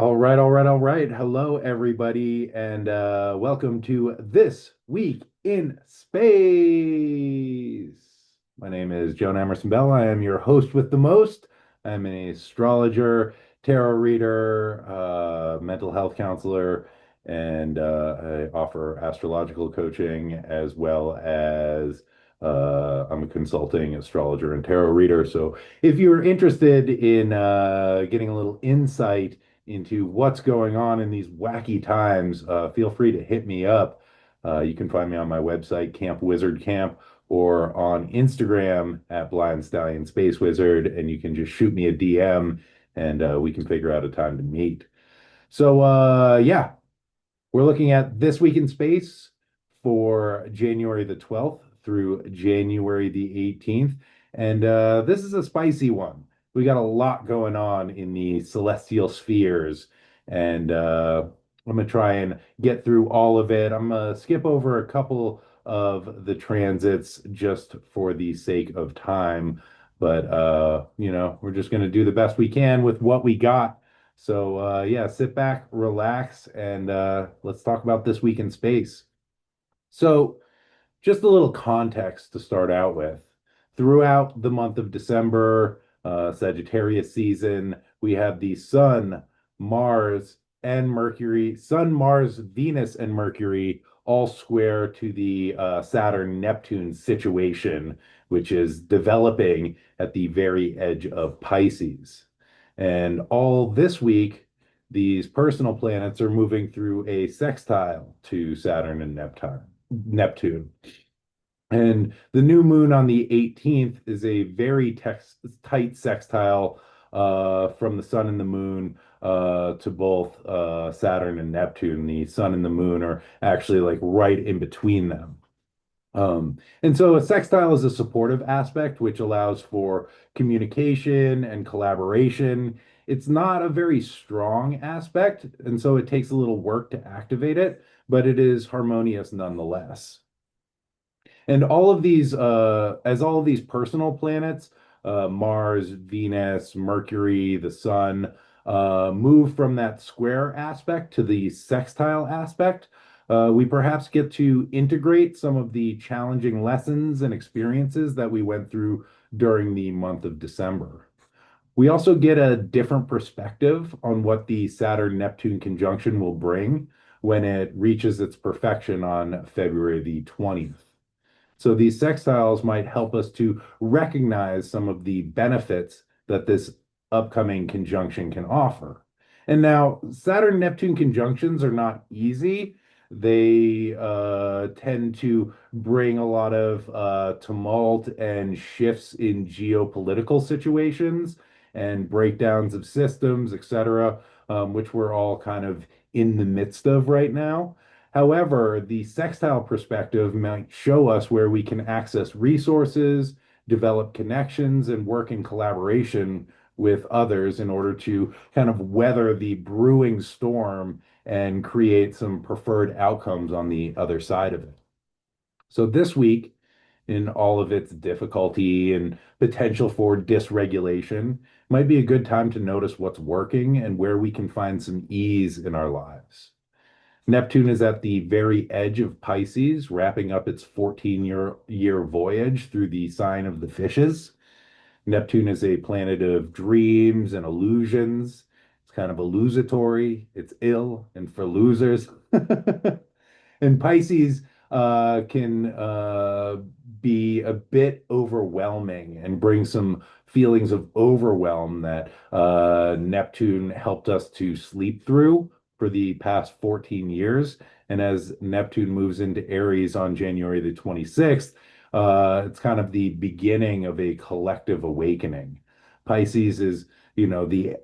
All right, all right, all right. Hello, everybody, and welcome to This Week in Space. My name is Joan Emerson Bell. I am your host with the most. I'm an astrologer, tarot reader, mental health counselor, and I offer astrological coaching as well as I'm a consulting astrologer and tarot reader. So if you're interested in getting a little insight into what's going on in these wacky times, feel free to hit me up. You can find me on my website, Camp Wizard Camp, or on Instagram at Blind Stallion Space Wizard, and you can just shoot me a DM and we can figure out a time to meet. So, yeah, we're looking at This Week in Space for January the 12th through January the 18th. And this is a spicy one. We got a lot going on in the celestial spheres. And I'm going to try and get through all of it. I'm going to skip over a couple of the transits just for the sake of time. But, we're just going to do the best we can with what we got. So, yeah, sit back, relax, and let's talk about this week in space. So, just a little context to start out with. Throughout the month of December, Sagittarius season, we have the Sun, Mars, and Mercury, Sun, Mars, Venus, and Mercury all square to the Saturn-Neptune situation, which is developing at the very edge of Pisces. And all this week, these personal planets are moving through a sextile to Saturn and Neptune. And the new moon on the 18th is a very tight sextile from the sun and the moon to both Saturn and Neptune. The sun and the moon are actually like right in between them. And so a sextile is a supportive aspect which allows for communication and collaboration. It's not a very strong aspect, and so it takes a little work to activate it, but it is harmonious nonetheless. And as all of these personal planets, Mars, Venus, Mercury, the Sun, move from that square aspect to the sextile aspect, we perhaps get to integrate some of the challenging lessons and experiences that we went through during the month of December. We also get a different perspective on what the Saturn-Neptune conjunction will bring when it reaches its perfection on February the 20th. So these sextiles might help us to recognize some of the benefits that this upcoming conjunction can offer. And now, Saturn Neptune conjunctions are not easy. They tend to bring a lot of tumult and shifts in geopolitical situations and breakdowns of systems, etc., which we're all kind of in the midst of right now. However, the sextile perspective might show us where we can access resources, develop connections, and work in collaboration with others in order to kind of weather the brewing storm and create some preferred outcomes on the other side of it. So this week, in all of its difficulty and potential for dysregulation, might be a good time to notice what's working and where we can find some ease in our lives. Neptune is at the very edge of Pisces, wrapping up its 14-year voyage through the sign of the fishes. Neptune is a planet of dreams and illusions. It's kind of illusory, it's ill and for losers. And Pisces can be a bit overwhelming and bring some feelings of overwhelm that Neptune helped us to sleep through for the past 14 years. And as Neptune moves into Aries on January the 26th, it's kind of the beginning of a collective awakening. Pisces is, the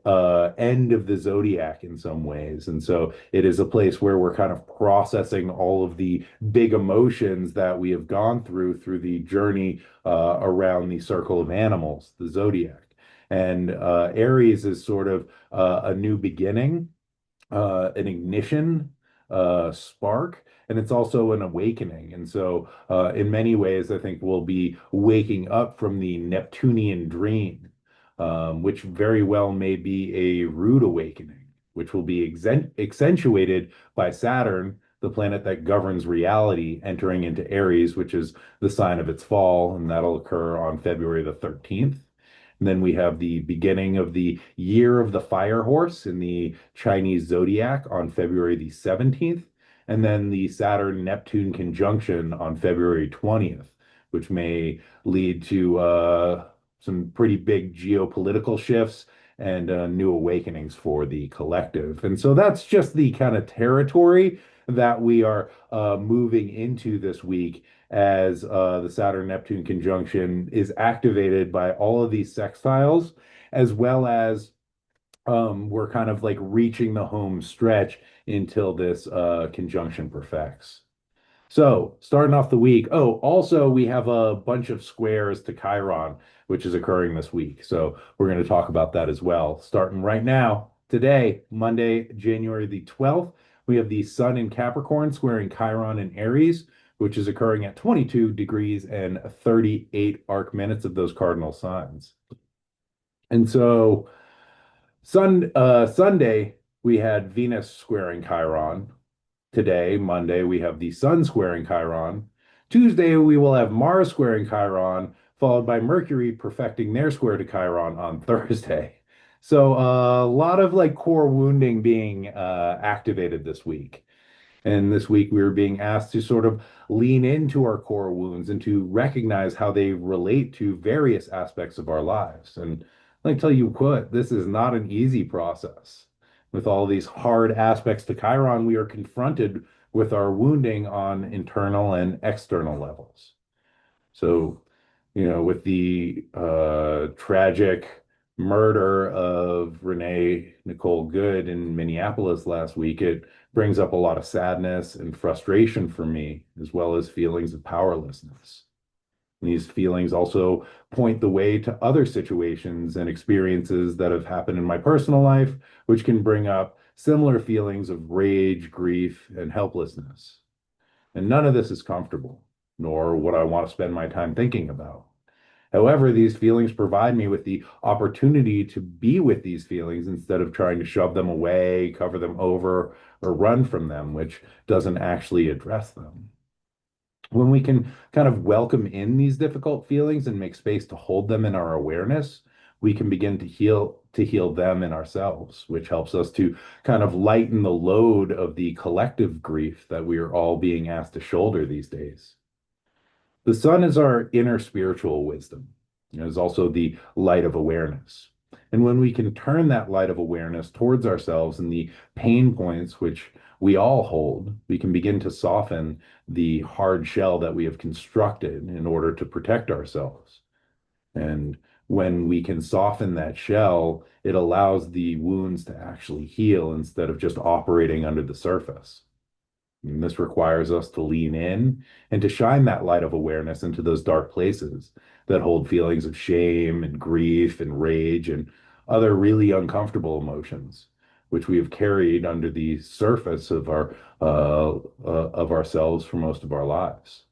end of the zodiac in some ways. And so it is a place where we're kind of processing all of the big emotions that we have gone through the journey around the circle of animals, the zodiac. And Aries is sort of a new beginning, an ignition, spark, and it's also an awakening. And so, in many ways, I think we'll be waking up from the Neptunian dream, which very well may be a rude awakening, which will be accentuated by Saturn, the planet that governs reality, entering into Aries, which is the sign of its fall, and that'll occur on February the 13th. And then we have the beginning of the year of the fire horse in the Chinese zodiac on February the 17th, and then the Saturn-Neptune conjunction on February 20th, which may lead to some pretty big geopolitical shifts and new awakenings for the collective. And so that's just the kind of territory that we are moving into this week as the Saturn-Neptune conjunction is activated by all of these sextiles, as well as we're kind of like reaching the home stretch until this conjunction perfects. So, starting off the week. Oh, also, we have a bunch of squares to Chiron, which is occurring this week. So, we're going to talk about that as well. Starting right now, today, Monday, January the 12th, we have the Sun in Capricorn squaring Chiron in Aries, which is occurring at 22 degrees and 38 arc minutes of those cardinal signs. And so, Sunday, we had Venus squaring Chiron. Today, Monday, we have the Sun squaring Chiron. Tuesday, we will have Mars squaring Chiron, followed by Mercury perfecting their square to Chiron on Thursday. So a lot of like core wounding being activated this week. And this week, we were being asked to sort of lean into our core wounds and to recognize how they relate to various aspects of our lives. And let me tell you what, this is not an easy process. With all these hard aspects to Chiron, we are confronted with our wounding on internal and external levels. So, with the tragic murder of Renee Nicole Good in Minneapolis last week, it brings up a lot of sadness and frustration for me, as well as feelings of powerlessness. And these feelings also point the way to other situations and experiences that have happened in my personal life, which can bring up similar feelings of rage, grief, and helplessness. And none of this is comfortable, nor what I want to spend my time thinking about. However, these feelings provide me with the opportunity to be with these feelings instead of trying to shove them away, cover them over, or run from them, which doesn't actually address them. When we can kind of welcome in these difficult feelings and make space to hold them in our awareness, we can begin to heal them in ourselves, which helps us to kind of lighten the load of the collective grief that we are all being asked to shoulder these days. The sun is our inner spiritual wisdom. It is also the light of awareness. And when we can turn that light of awareness towards ourselves and the pain points which we all hold, we can begin to soften the hard shell that we have constructed in order to protect ourselves. And when we can soften that shell, it allows the wounds to actually heal instead of just operating under the surface. And this requires us to lean in and to shine that light of awareness into those dark places that hold feelings of shame and grief and rage and other really uncomfortable emotions, which we have carried under the surface of ourselves for most of our lives.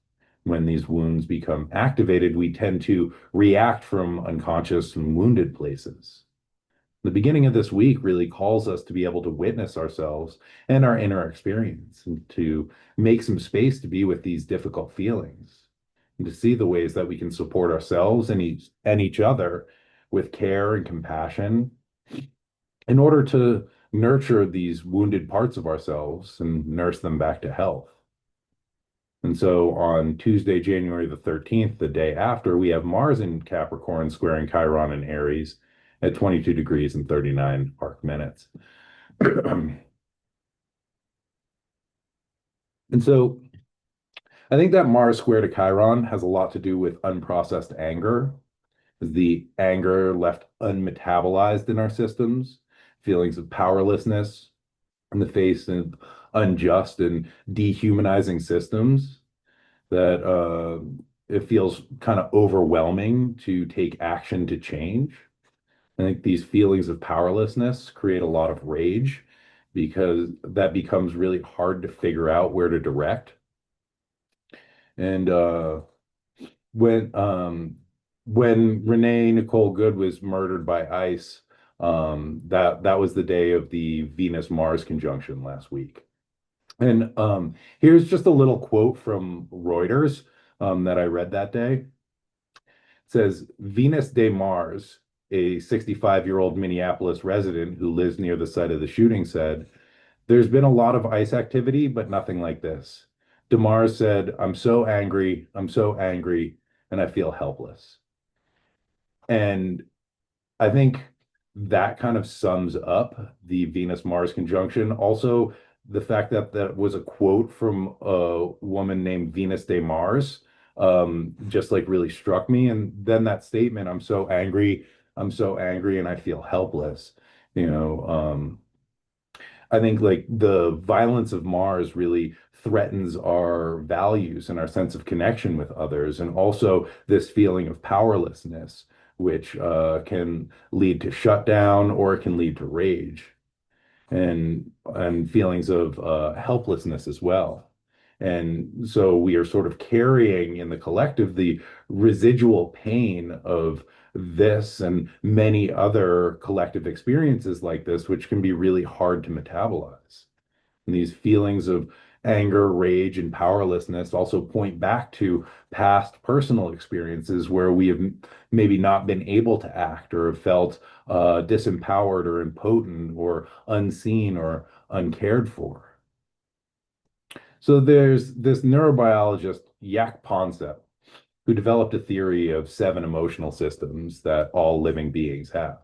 When these wounds become activated, we tend to react from unconscious and wounded places. The beginning of this week really calls us to be able to witness ourselves and our inner experience and to make some space to be with these difficult feelings and to see the ways that we can support ourselves and each other with care and compassion in order to nurture these wounded parts of ourselves and nurse them back to health. And so on Tuesday, January the 13th, the day after, we have Mars in Capricorn squaring Chiron in Aries at 22 degrees and 39 arc minutes. And so I think that Mars square to Chiron has a lot to do with unprocessed anger, the anger left unmetabolized in our systems, feelings of powerlessness in the face of unjust and dehumanizing systems that it feels kind of overwhelming to take action to change. I think these feelings of powerlessness create a lot of rage because that becomes really hard to figure out where to direct. And when Renee Nicole Good was murdered by ICE That was the day of the Venus-Mars conjunction last week. And here's just a little quote from Reuters that I read that day. It says Venus de Mars, a 65-year-old Minneapolis resident who lives near the site of the shooting, said, "There's been a lot of ice activity, but nothing like this." DeMars said, I'm so angry, and I feel helpless." And I think that kind of sums up the Venus-Mars conjunction. Also, the fact that that was a quote from a woman named Venus de Mars, just like really struck me. And then that statement, I'm so angry, and I feel helpless. You know, I think like the violence of Mars really threatens our values and our sense of connection with others, and also this feeling of powerlessness, which can lead to shutdown or it can lead to rage and feelings of helplessness as well. And so we are sort of carrying in the collective the residual pain of this and many other collective experiences like this, which can be really hard to metabolize. And these feelings of anger, rage, and powerlessness also point back to past personal experiences where we have maybe not been able to act or have felt disempowered or impotent or unseen or uncared for. So there's this neurobiologist, Jaak Panksepp, who developed a theory of 7 emotional systems that all living beings have.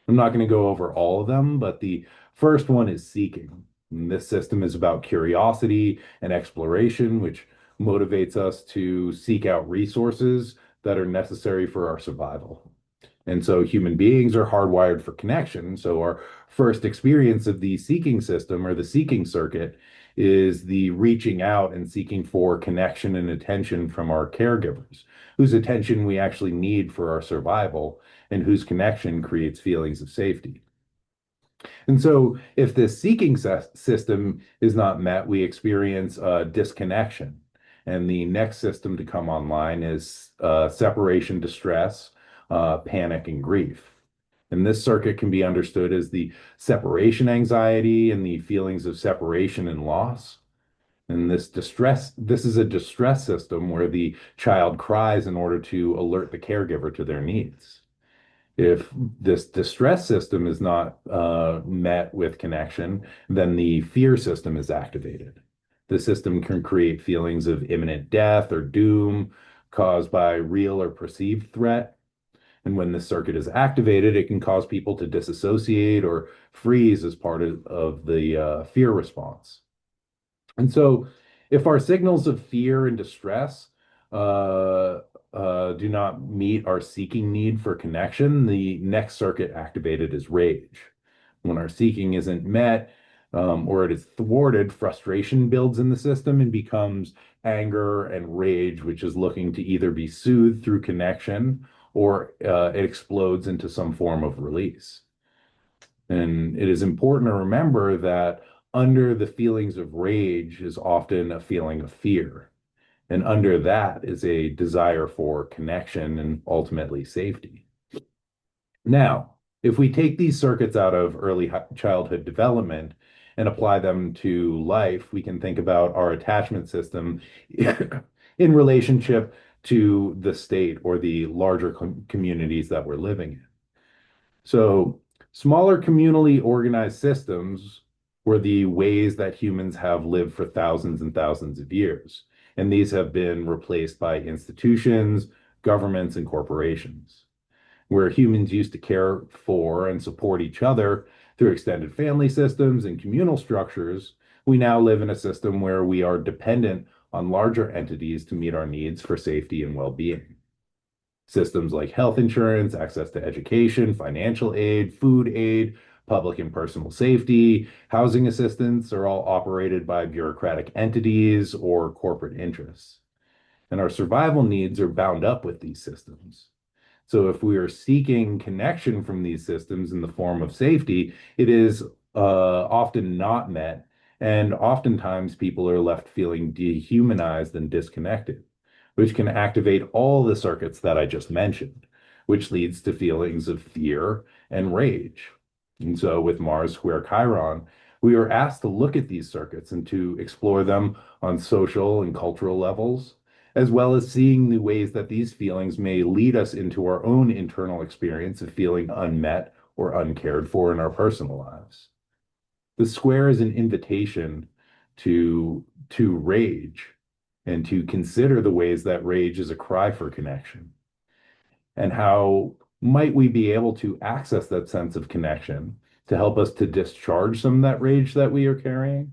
I'm not going to go over all of them, but the first one is seeking. And this system is about curiosity and exploration, which motivates us to seek out resources that are necessary for our survival. And so human beings are hardwired for connection. So our first experience of the seeking system or the seeking circuit is the reaching out and seeking for connection and attention from our caregivers, whose attention we actually need for our survival and whose connection creates feelings of safety. And so, if this seeking system is not met, we experience disconnection. And the next system to come online is separation distress, panic, and grief. And this circuit can be understood as the separation anxiety and the feelings of separation and loss. And this is a distress system where the child cries in order to alert the caregiver to their needs. If this distress system is not met with connection, then the fear system is activated. The system can create feelings of imminent death or doom caused by real or perceived threat. And when this circuit is activated, it can cause people to disassociate or freeze as part of the fear response. And so, if our signals of fear and distress uh, do not meet our seeking need for connection, the next circuit activated is rage. When our seeking isn't met or it is thwarted, frustration builds in the system and becomes anger and rage, which is looking to either be soothed through connection or it explodes into some form of release. And it is important to remember that under the feelings of rage is often a feeling of fear. And under that is a desire for connection and ultimately safety. Now, if we take these circuits out of early childhood development and apply them to life, we can think about our attachment system in relationship to the state or the larger communities that we're living in. So, smaller communally organized systems were the ways that humans have lived for thousands and thousands of years. And these have been replaced by institutions, governments, and corporations. Where humans used to care for and support each other through extended family systems and communal structures, we now live in a system where we are dependent on larger entities to meet our needs for safety and well-being. Systems like health insurance, access to education, financial aid, food aid, public and personal safety, housing assistance are all operated by bureaucratic entities or corporate interests. And our survival needs are bound up with these systems. So if we are seeking connection from these systems in the form of safety, it is often not met. And oftentimes people are left feeling dehumanized and disconnected, which can activate all the circuits that I just mentioned, which leads to feelings of fear and rage. And so, with Mars square Chiron, we are asked to look at these circuits and to explore them on social and cultural levels, as well as seeing the ways that these feelings may lead us into our own internal experience of feeling unmet or uncared for in our personal lives. The square is an invitation to rage and to consider the ways that rage is a cry for connection, and how might we be able to access that sense of connection to help us to discharge some of that rage that we are carrying.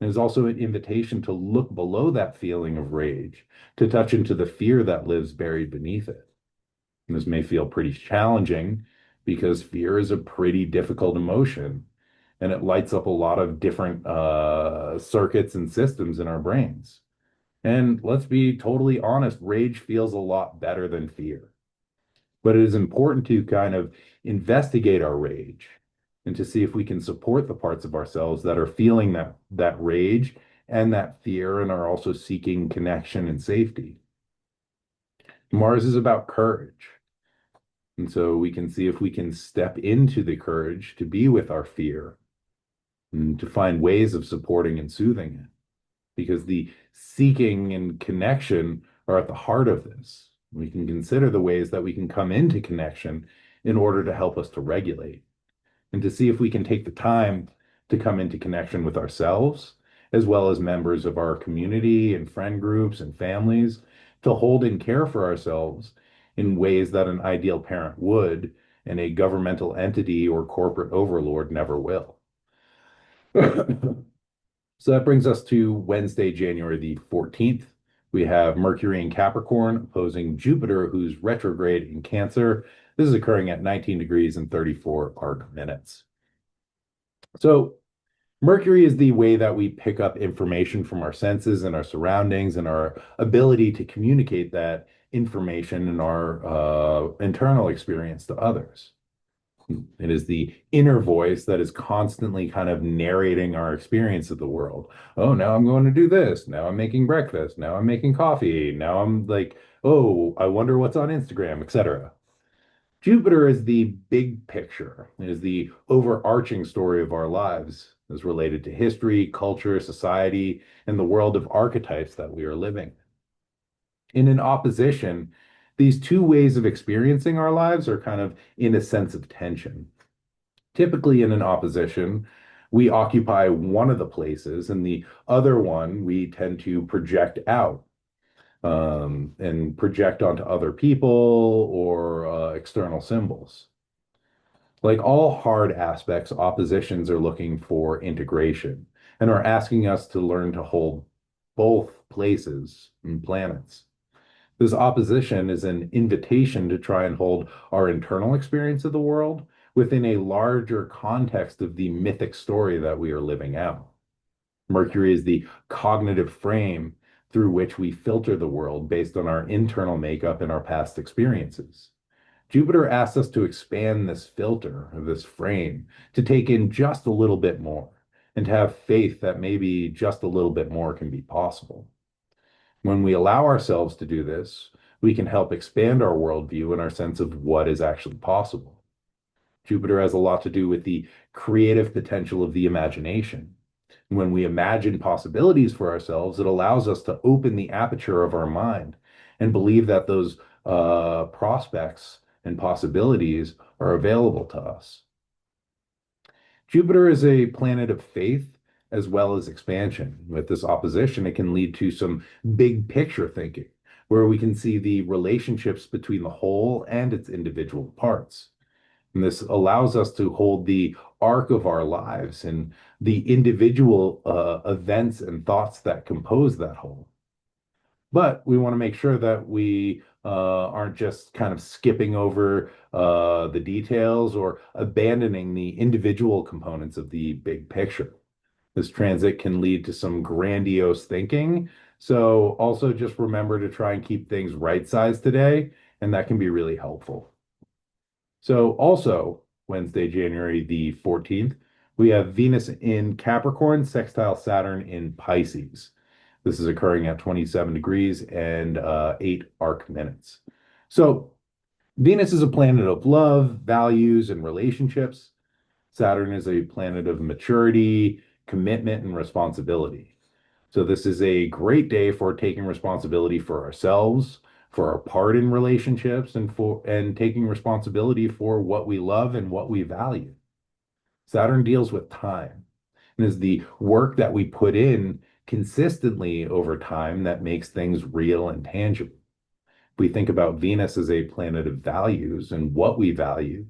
There's also an invitation to look below that feeling of rage, to touch into the fear that lives buried beneath it. And this may feel pretty challenging because fear is a pretty difficult emotion, and it lights up a lot of different circuits and systems in our brains. And let's be totally honest, rage feels a lot better than fear. But it is important to kind of investigate our rage and to see if we can support the parts of ourselves that are feeling that rage and that fear and are also seeking connection and safety. Mars is about courage. And so we can see if we can step into the courage to be with our fear and to find ways of supporting and soothing it. Because the seeking and connection are at the heart of this. We can consider the ways that we can come into connection in order to help us to regulate and to see if we can take the time to come into connection with ourselves, as well as members of our community and friend groups and families, to hold and care for ourselves in ways that an ideal parent would and a governmental entity or corporate overlord never will. So that brings us to Wednesday, January the 14th. We have Mercury in Capricorn opposing Jupiter, who's retrograde in Cancer. This is occurring at 19 degrees and 34 arc minutes. So Mercury is the way that we pick up information from our senses and our surroundings and our ability to communicate that information in our internal experience to others. It is the inner voice that is constantly kind of narrating our experience of the world. Oh, now I'm going to do this. Now I'm making breakfast. Now I'm making coffee. Now I'm like, oh, I wonder what's on Instagram, etc. Jupiter is the big picture. It is the overarching story of our lives as related to history, culture, society, and the world of archetypes that we are living. In an opposition, these two ways of experiencing our lives are kind of in a sense of tension. Typically, in an opposition, we occupy one of the places, and the other one we tend to project out and project onto other people or external symbols. Like all hard aspects, oppositions are looking for integration and are asking us to learn to hold both places and planets. This opposition is an invitation to try and hold our internal experience of the world within a larger context of the mythic story that we are living out. Mercury is the cognitive frame through which we filter the world based on our internal makeup and our past experiences. Jupiter asks us to expand this filter, or this frame, to take in just a little bit more and to have faith that maybe just a little bit more can be possible. When we allow ourselves to do this, we can help expand our worldview and our sense of what is actually possible. Jupiter has a lot to do with the creative potential of the imagination. When we imagine possibilities for ourselves, it allows us to open the aperture of our mind and believe that those prospects and possibilities are available to us. Jupiter is a planet of faith as well as expansion. With this opposition, it can lead to some big picture thinking, where we can see the relationships between the whole and its individual parts. And this allows us to hold the arc of our lives and the individual events and thoughts that compose that whole. But we want to make sure that we aren't just kind of skipping over the details or abandoning the individual components of the big picture. This transit can lead to some grandiose thinking. So also just remember to try and keep things right-sized today, and that can be really helpful. So also Wednesday, January the 14th, we have Venus in Capricorn, sextile Saturn in Pisces. This is occurring at 27 degrees and 8 arc minutes. So Venus is a planet of love, values, and relationships. Saturn is a planet of maturity, commitment, and responsibility. So this is a great day for taking responsibility for ourselves, for our part in relationships, and taking responsibility for what we love and what we value. Saturn deals with time and is the work that we put in consistently over time that makes things real and tangible. If we think about Venus as a planet of values and what we value,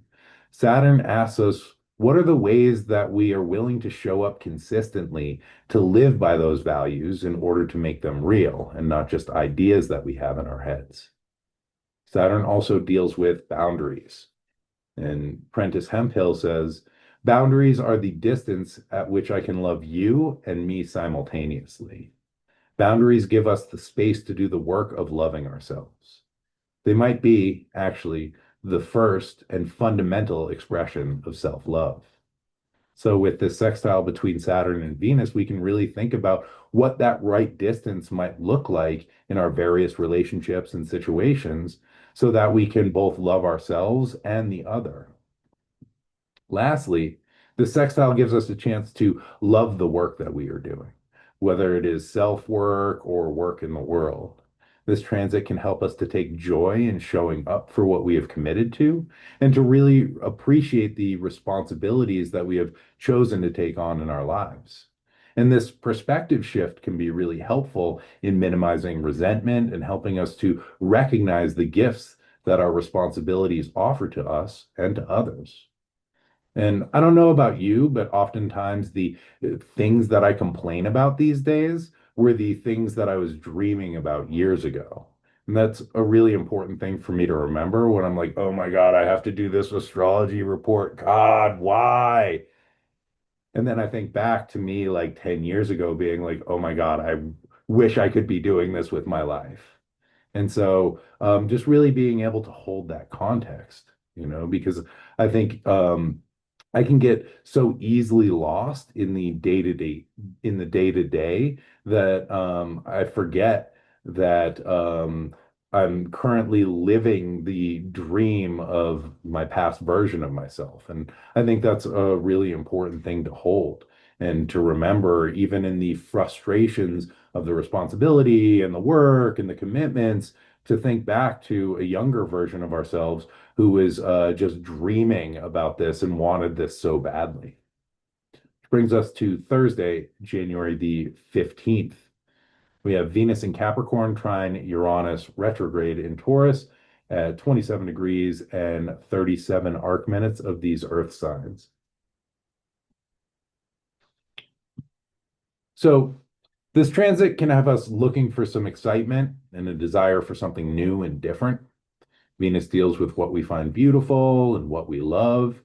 Saturn asks us, what are the ways that we are willing to show up consistently to live by those values in order to make them real and not just ideas that we have in our heads? Saturn also deals with boundaries. And Prentice Hemphill says, boundaries are the distance at which I can love you and me simultaneously. Boundaries give us the space to do the work of loving ourselves. They might be, actually, the first and fundamental expression of self love. So, with this sextile between Saturn and Venus, we can really think about what that right distance might look like in our various relationships and situations so that we can both love ourselves and the other. Lastly, the sextile gives us a chance to love the work that we are doing, whether it is self work or work in the world. This transit can help us to take joy in showing up for what we have committed to and to really appreciate the responsibilities that we have chosen to take on in our lives. And this perspective shift can be really helpful in minimizing resentment and helping us to recognize the gifts that our responsibilities offer to us and to others. And I don't know about you, but oftentimes the things that I complain about these days were the things that I was dreaming about years ago. And that's a really important thing for me to remember when I'm like, oh my God, I have to do this astrology report. God, why? And then I think back to me like 10 years ago being like, oh my God, I wish I could be doing this with my life. And so just really being able to hold that context, because I think I can get so easily lost in the day-to-day that I forget that I'm currently living the dream of my past version of myself. And I think that's a really important thing to hold and to remember, even in the frustrations of the responsibility and the work and the commitments, to think back to a younger version of ourselves who was just dreaming about this and wanted this so badly. Which brings us to Thursday, January the 15th. We have Venus in Capricorn trine Uranus retrograde in Taurus at 27 degrees and 37 arc minutes of these Earth signs. So this transit can have us looking for some excitement and a desire for something new and different. Venus deals with what we find beautiful and what we love.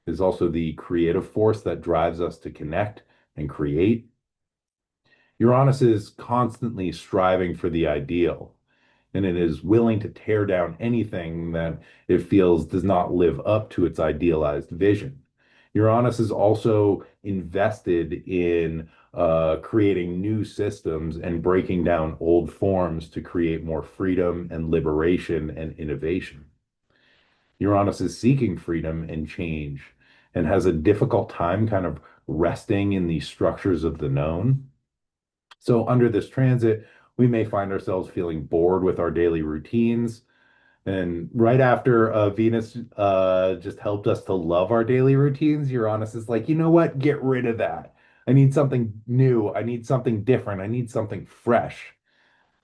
Is also the creative force that drives us to connect and create. Uranus is constantly striving for the ideal, and it is willing to tear down anything that it feels does not live up to its idealized vision. Uranus is also invested in creating new systems and breaking down old forms to create more freedom and liberation and innovation. Uranus is seeking freedom and change and has a difficult time kind of resting in the structures of the known. So, under this transit, we may find ourselves feeling bored with our daily routines. And right after Venus just helped us to love our daily routines, Uranus is like, you know what? Get rid of that. I need something new. I need something different. I need something fresh.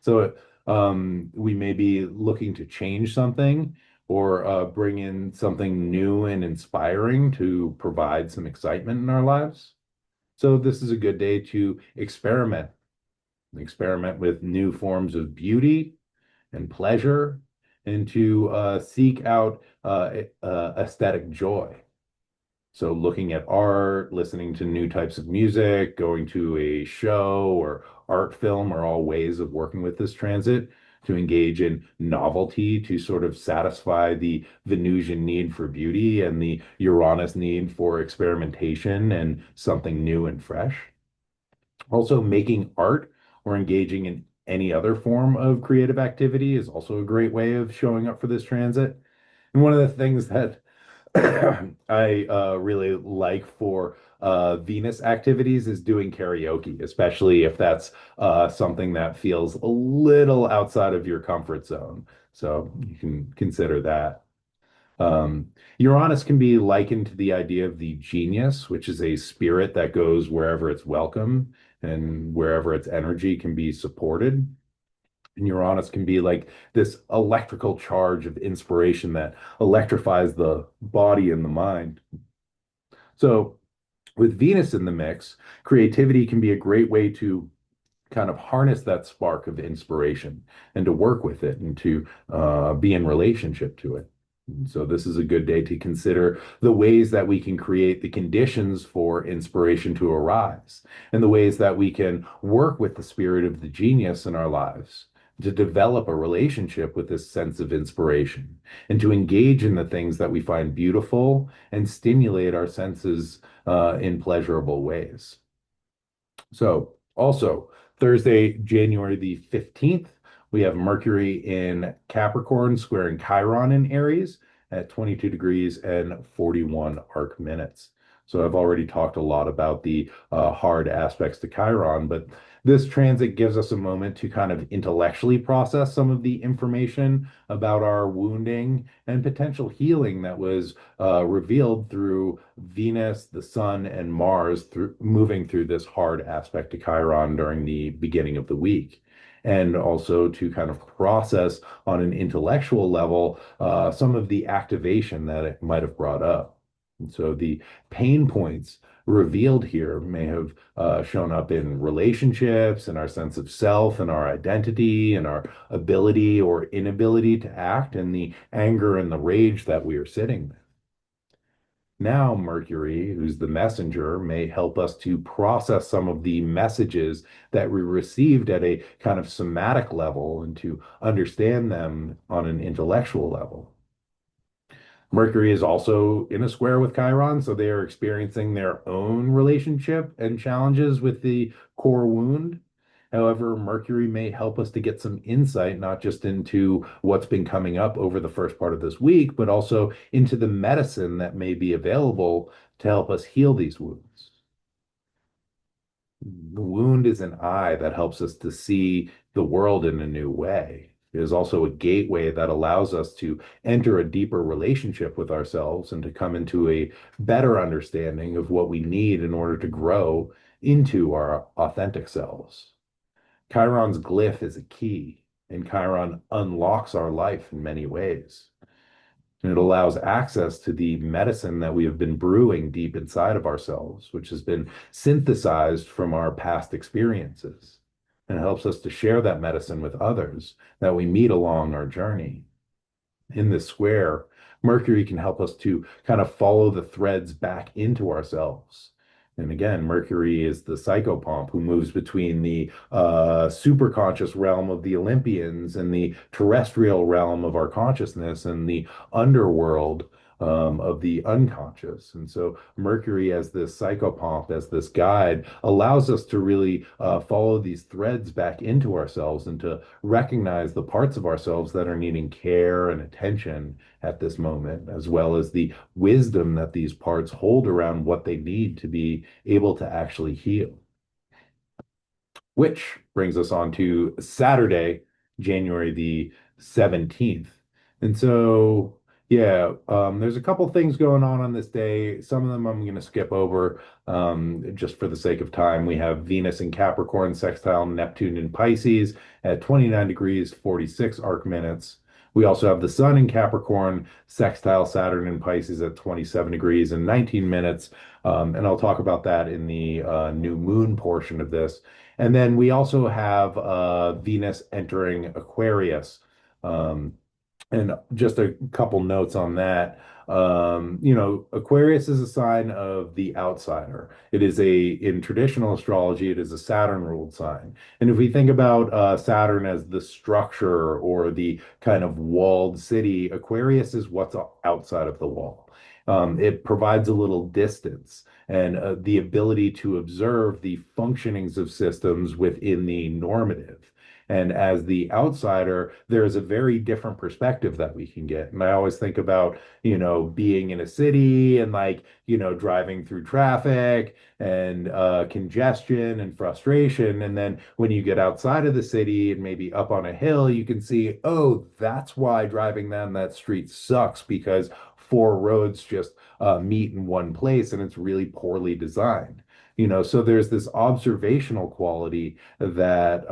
So we may be looking to change something or bring in something new and inspiring to provide some excitement in our lives. So this is a good day to experiment with new forms of beauty and pleasure, and to seek out aesthetic joy. So looking at art, listening to new types of music, going to a show or art film are all ways of working with this transit to engage in novelty to sort of satisfy the Venusian need for beauty and the Uranus need for experimentation and something new and fresh. Also, making art or engaging in any other form of creative activity is also a great way of showing up for this transit. And one of the things that I really like for Venus activities is doing karaoke, especially if that's something that feels a little outside of your comfort zone. So you can consider that. Uranus can be likened to the idea of the genius, which is a spirit that goes wherever it's welcome and wherever its energy can be supported. And Uranus can be like this electrical charge of inspiration that electrifies the body and the mind. So, with Venus in the mix, creativity can be a great way to kind of harness that spark of inspiration and to work with it and to be in relationship to it. So, this is a good day to consider the ways that we can create the conditions for inspiration to arise and the ways that we can work with the spirit of the genius in our lives to develop a relationship with this sense of inspiration and to engage in the things that we find beautiful and stimulate our senses in pleasurable ways. So, also, Thursday, January the 15th, we have Mercury in Capricorn squaring Chiron in Aries at 22 degrees and 41 arc minutes. So, I've already talked a lot about the hard aspects to Chiron, but this transit gives us a moment to kind of intellectually process some of the information about our wounding and potential healing that was revealed through Venus, the Sun, and Mars through moving through this hard aspect to Chiron during the beginning of the week. And also to kind of process on an intellectual level some of the activation that it might have brought up. And so the pain points revealed here may have shown up in relationships and our sense of self and our identity and our ability or inability to act and the anger and the rage that we are sitting with. Now, Mercury, who's the messenger, may help us to process some of the messages that we received at a kind of somatic level and to understand them on an intellectual level. Mercury is also in a square with Chiron, so they are experiencing their own relationship and challenges with the core wound. However, Mercury may help us to get some insight, not just into what's been coming up over the first part of this week, but also into the medicine that may be available to help us heal these wounds. The wound is an eye that helps us to see the world in a new way. It is also a gateway that allows us to enter a deeper relationship with ourselves and to come into a better understanding of what we need in order to grow into our authentic selves. Chiron's glyph is a key, and Chiron unlocks our life in many ways. And it allows access to the medicine that we have been brewing deep inside of ourselves, which has been synthesized from our past experiences. And it helps us to share that medicine with others that we meet along our journey. In this square, Mercury can help us to kind of follow the threads back into ourselves. And again, Mercury is the psychopomp who moves between the superconscious realm of the Olympians and the terrestrial realm of our consciousness and the underworld of the unconscious. And so Mercury as this psychopomp, as this guide, allows us to really follow these threads back into ourselves and to recognize the parts of ourselves that are needing care and attention at this moment, as well as the wisdom that these parts hold around what they need to be able to actually heal. Which brings us on to Saturday, January the 17th. And so, yeah, there's a couple things going on this day. Some of them I'm going to skip over just for the sake of time. We have Venus in Capricorn, sextile Neptune in Pisces at 29 degrees, 46 arc minutes. We also have the Sun in Capricorn, sextile Saturn in Pisces at 27 degrees and 19 minutes. And I'll talk about that in the new moon portion of this. And then we also have Venus entering Aquarius. Um, and just a couple notes on that. Aquarius is a sign of the outsider. It is in traditional astrology, it is a Saturn ruled sign. And if we think about Saturn as the structure or the kind of walled city, Aquarius is what's outside of the wall. It provides a little distance and the ability to observe the functionings of systems within the normative. And as the outsider, there's a very different perspective that we can get. And I always think about, being in a city and like, driving through traffic and congestion and frustration. And then when you get outside of the city and maybe up on a hill, you can see, oh, that's why driving down that street sucks because four roads just meet in one place and it's really poorly designed. So there's this observational quality that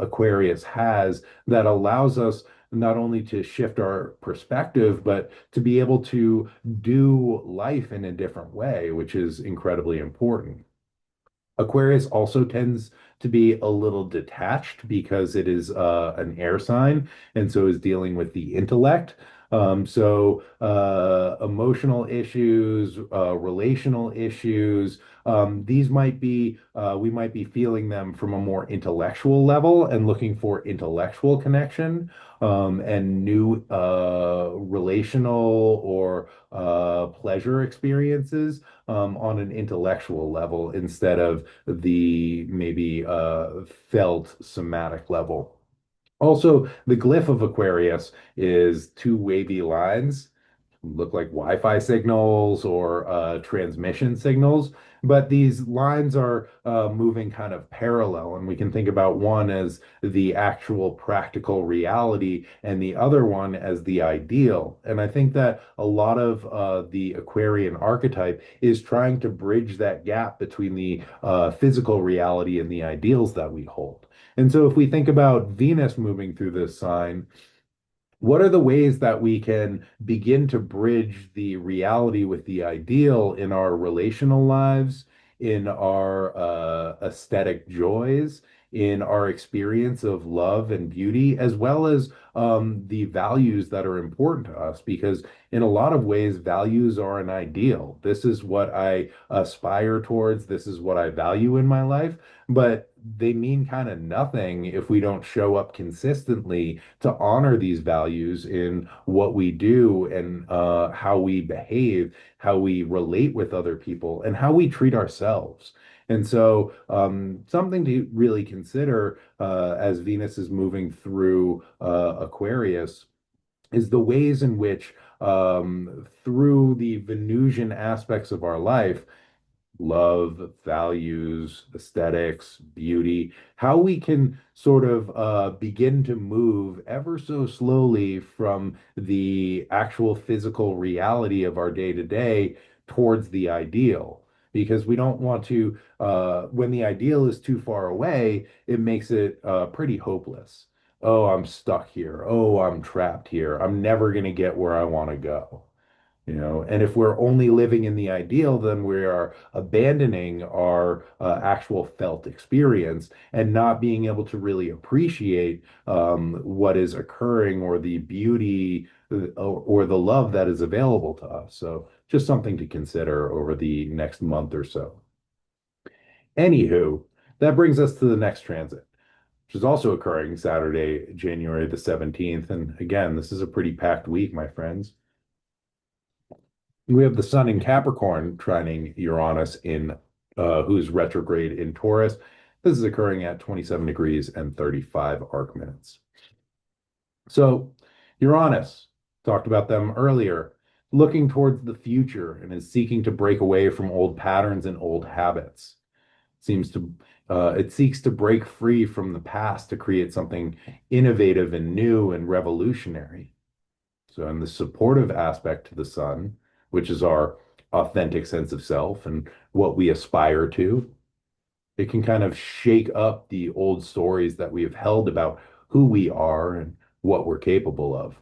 Aquarius has that allows us not only to shift our perspective, but to be able to do life in a different way, which is incredibly important. Aquarius also tends to be a little detached because it is an air sign and so is dealing with the intellect. Emotional issues, relational issues, these might be, we might be feeling them from a more intellectual level and looking for intellectual connection and new relational or pleasure experiences on an intellectual level instead of the maybe felt somatic level. Also, the glyph of Aquarius is two wavy lines, look like Wi-Fi signals or transmission signals, but these lines are moving kind of parallel, and we can think about one as the actual practical reality and the other one as the ideal. And I think that a lot of the Aquarian archetype is trying to bridge that gap between the physical reality and the ideals that we hold. And so if we think about Venus moving through this sign, what are the ways that we can begin to bridge the reality with the ideal in our relational lives, in our aesthetic joys, in our experience of love and beauty, as well as the values that are important to us? Because in a lot of ways, values are an ideal. This is what I aspire towards, this is what I value in my life. But they mean kind of nothing if we don't show up consistently to honor these values in what we do and how we behave, how we relate with other people, and how we treat ourselves. And so, something to really consider as Venus is moving through Aquarius is the ways in which, through the Venusian aspects of our life, love, values, aesthetics, beauty, how we can sort of begin to move ever so slowly from the actual physical reality of our day to day towards the ideal. Because we don't want to, when the ideal is too far away, it makes it pretty hopeless. Oh, I'm stuck here. Oh, I'm trapped here. I'm never going to get where I want to go. And if we're only living in the ideal, then we are abandoning our actual felt experience and not being able to really appreciate what is occurring or the beauty or the love that is available to us. So just something to consider over the next month or so. Anywho, that brings us to the next transit, which is also occurring Saturday, January the 17th. And again, this is a pretty packed week, my friends. We have the Sun in Capricorn trining Uranus in who's retrograde in Taurus. This is occurring at 27 degrees and 35 arc minutes. So Uranus, talked about them earlier, looking towards the future and is seeking to break away from old patterns and old habits. It seeks to break free from the past to create something innovative and new and revolutionary. So, in the supportive aspect to the sun, which is our authentic sense of self and what we aspire to, it can kind of shake up the old stories that we have held about who we are and what we're capable of.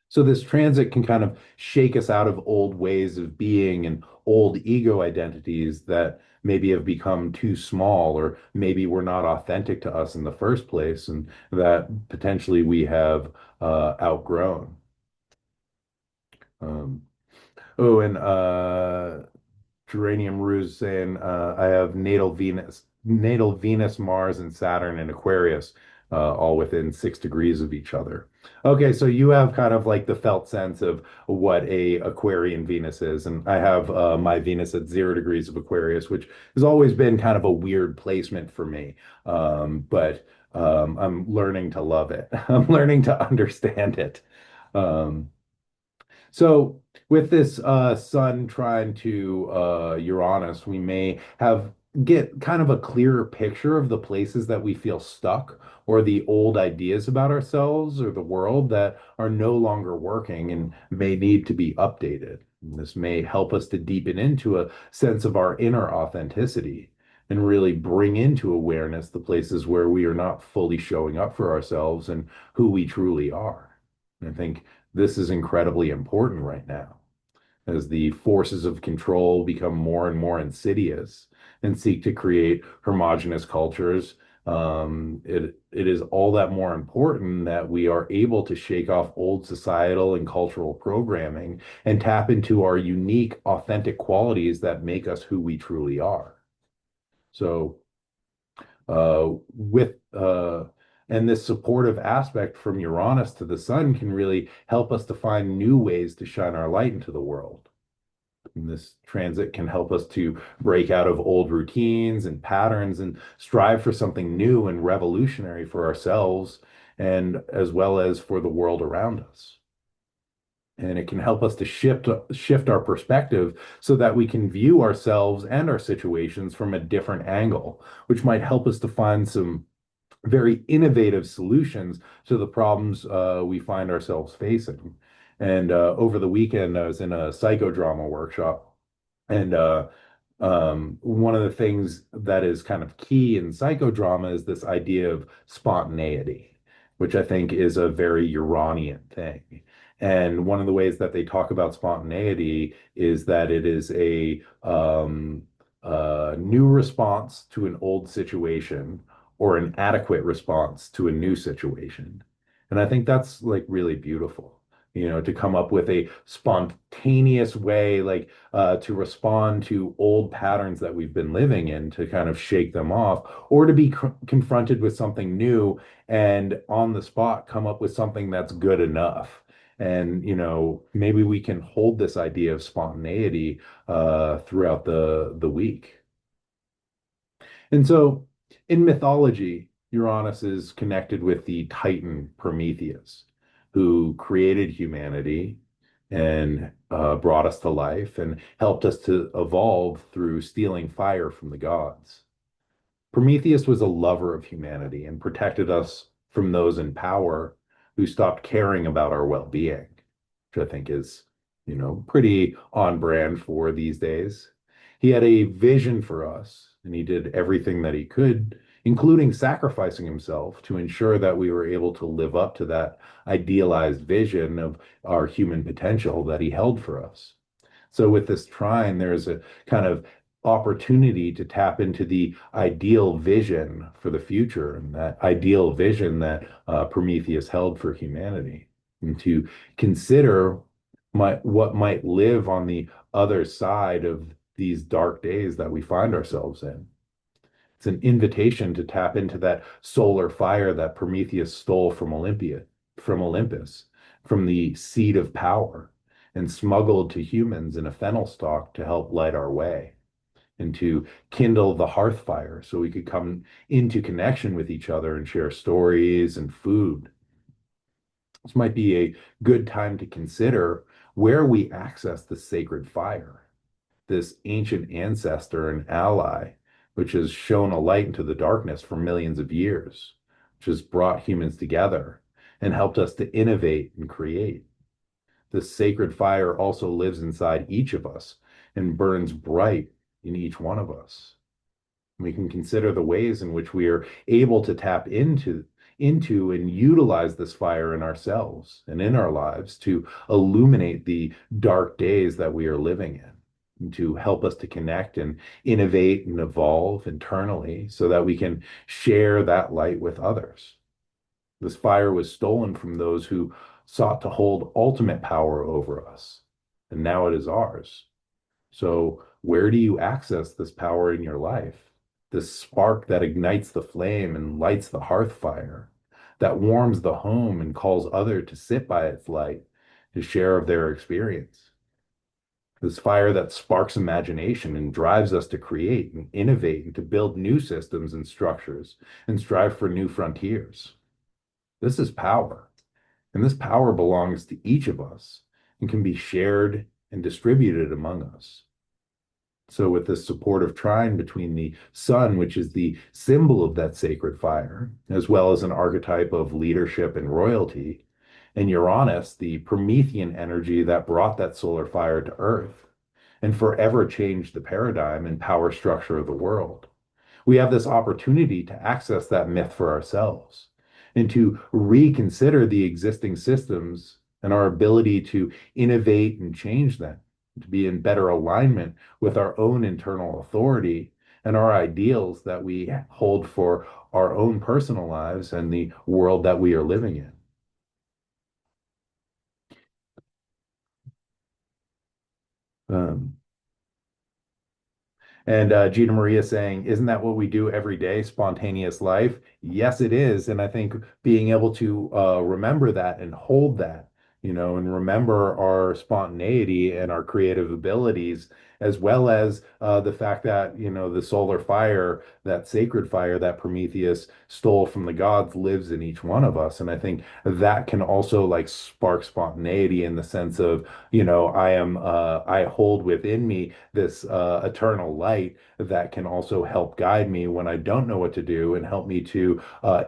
So, this transit can kind of shake us out of old ways of being and old ego identities that maybe have become too small, or maybe were not authentic to us in the first place, and that potentially we have outgrown. Um, oh, and Geranium Ruse saying I have natal Venus, Mars, and Saturn in Aquarius. all within 6 degrees of each other. Okay, so you have kind of like the felt sense of what a Aquarian Venus is, and I have my Venus at 0 degrees of Aquarius, which has always been kind of a weird placement for me. But I'm learning to love it. I'm learning to understand it. Um, so with this sun trying to Uranus, we may have get kind of a clearer picture of the places that we feel stuck or the old ideas about ourselves or the world that are no longer working and may need to be updated. And this may help us to deepen into a sense of our inner authenticity and really bring into awareness the places where we are not fully showing up for ourselves and who we truly are. And I think this is incredibly important right now as the forces of control become more and more insidious and seek to create homogenous cultures. It is all that more important that we are able to shake off old societal and cultural programming and tap into our unique, authentic qualities that make us who we truly are. So with and this supportive aspect from Uranus to the sun can really help us to find new ways to shine our light into the world. And this transit can help us to break out of old routines and patterns and strive for something new and revolutionary for ourselves and as well as for the world around us. And it can help us to shift our perspective so that we can view ourselves and our situations from a different angle, which might help us to find some very innovative solutions to the problems we find ourselves facing. And over the weekend, I was in a psychodrama workshop, and one of the things that is kind of key in psychodrama is this idea of spontaneity, which I think is a very Uranian thing. And one of the ways that they talk about spontaneity is that it is a new response to an old situation or an adequate response to a new situation. And I think that's like really beautiful, to come up with a spontaneous way, like to respond to old patterns that we've been living in to kind of shake them off, or to be confronted with something new and on the spot come up with something that's good enough. And, maybe we can hold this idea of spontaneity throughout the week. And so in mythology, Uranus is connected with the Titan Prometheus, who created humanity and brought us to life and helped us to evolve through stealing fire from the gods. Prometheus was a lover of humanity and protected us from those in power who stopped caring about our well-being, which I think is, pretty on brand for these days. He had a vision for us, and he did everything that he could, including sacrificing himself to ensure that we were able to live up to that idealized vision of our human potential that he held for us. So with this trine, there's a kind of opportunity to tap into the ideal vision for the future and that ideal vision that Prometheus held for humanity, and to consider what might live on the other side of these dark days that we find ourselves in. It's an invitation to tap into that solar fire that Prometheus stole from Olympus, from the seed of power, and smuggled to humans in a fennel stalk to help light our way and to kindle the hearth fire so we could come into connection with each other and share stories and food. This might be a good time to consider where we access the sacred fire, this ancient ancestor and ally, which has shone a light into the darkness for millions of years, which has brought humans together and helped us to innovate and create. This sacred fire also lives inside each of us and burns bright in each one of us. We can consider the ways in which we are able to tap into and utilize this fire in ourselves and in our lives to illuminate the dark days that we are living in, and to help us to connect and innovate and evolve internally so that we can share that light with others. This fire was stolen from those who sought to hold ultimate power over us, and now it is ours. So, where do you access this power in your life? This spark that ignites the flame and lights the hearth fire. that warms the home and calls other to sit by its light to share of their experience. This fire that sparks imagination and drives us to create and innovate and to build new systems and structures and strive for new frontiers. This is power, and this power belongs to each of us and can be shared and distributed among us. So, with this supportive trine between the sun, which is the symbol of that sacred fire, as well as an archetype of leadership and royalty, and Uranus, the Promethean energy that brought that solar fire to Earth and forever changed the paradigm and power structure of the world. We have this opportunity to access that myth for ourselves and to reconsider the existing systems and our ability to innovate and change them, to be in better alignment with our own internal authority and our ideals that we hold for our own personal lives and the world that we are living in. Um, And Gina Maria saying, isn't that what we do every day? Spontaneous life? Yes, it is. And I think being able to remember that and hold that, and remember our spontaneity and our creative abilities, as well as the fact that, the solar fire, that sacred fire that Prometheus stole from the gods, lives in each one of us. And I think that can also like spark spontaneity in the sense of, I hold within me this eternal light that can also help guide me when I don't know what to do and help me to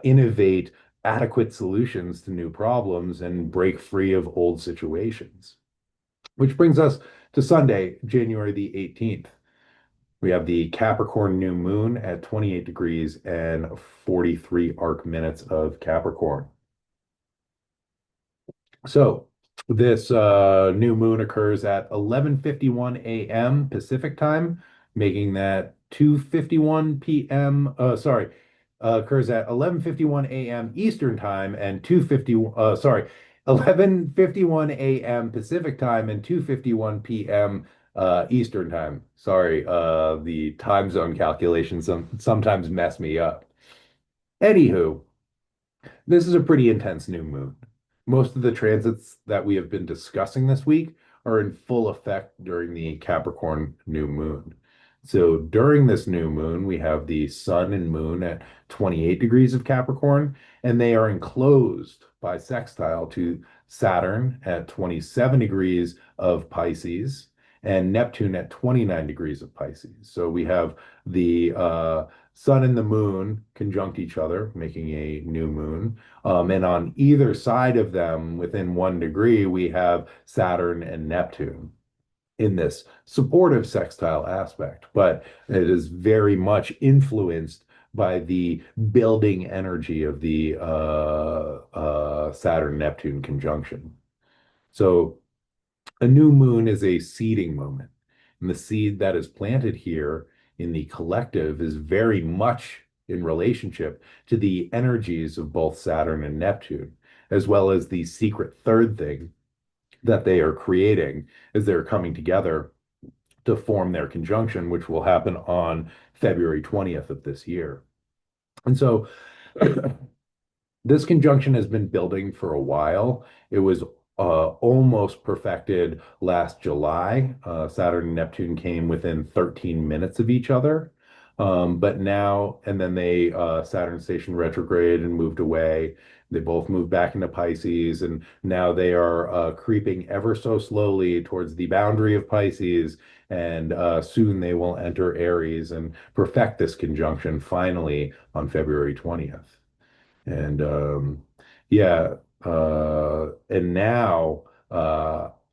innovate adequate solutions to new problems and break free of old situations. Which brings us to Sunday, January the 18th. We have the Capricorn new moon at 28 degrees and 43 arc minutes of Capricorn. So this new moon occurs at 11:51 a.m. Pacific time, making that 2:51 p.m. Occurs at 11:51 a.m. Eastern time and 11:51 a.m. Pacific time and 2:51 p.m. Eastern time. Sorry, the time zone calculations sometimes mess me up. Anywho, this is a pretty intense new moon. Most of the transits that we have been discussing this week are in full effect during the Capricorn new moon. So during this new moon, we have the sun and moon at 28 degrees of Capricorn, and they are enclosed by sextile to Saturn at 27 degrees of Pisces and Neptune at 29 degrees of Pisces. So we have the sun and the moon conjunct each other, making a new moon. And on either side of them, within 1 degree, we have Saturn and Neptune in this supportive sextile aspect, but it is very much influenced by the building energy of the Saturn-Neptune conjunction. So a new moon is a seeding moment, and the seed that is planted here in the collective is very much in relationship to the energies of both Saturn and Neptune, as well as the secret third thing that they are creating as they're coming together to form their conjunction, which will happen on February 20th of this year. And so this conjunction has been building for a while. It was almost perfected last July. Saturn and Neptune came within 13 minutes of each other. But now, and then they, Saturn station retrograde and moved away. They both moved back into Pisces, and now they are creeping ever so slowly towards the boundary of Pisces. And soon they will enter Aries and perfect this conjunction finally on February 20th. And yeah, and now,